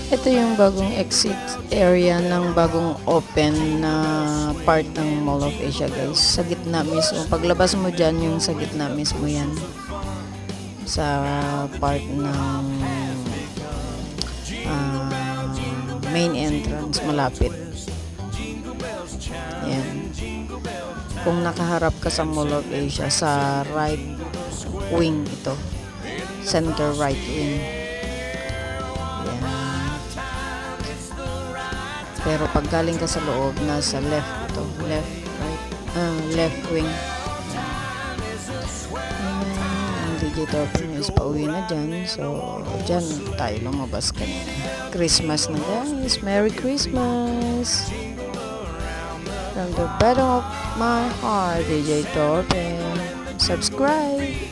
Ito yung bagong exit area ng bagong open na part ng Mall of Asia, guys. Sa gitna mismo. Paglabas mo dyan, yung sa gitna mismo yan. Sa part ng main entrance, malapit. Yan. Kung nakaharap ka sa Mall of Asia, sa right wing ito. Center right wing. Yan. Pero pag galing ka sa loob, nasa left ito. Left, right. Left wing. Ang DJ Torping is pauwi na dyan. So, dyan tayo lumabas kanina. Christmas na, guys. Merry Christmas! From the bottom of my heart, DJ Torping. Subscribe!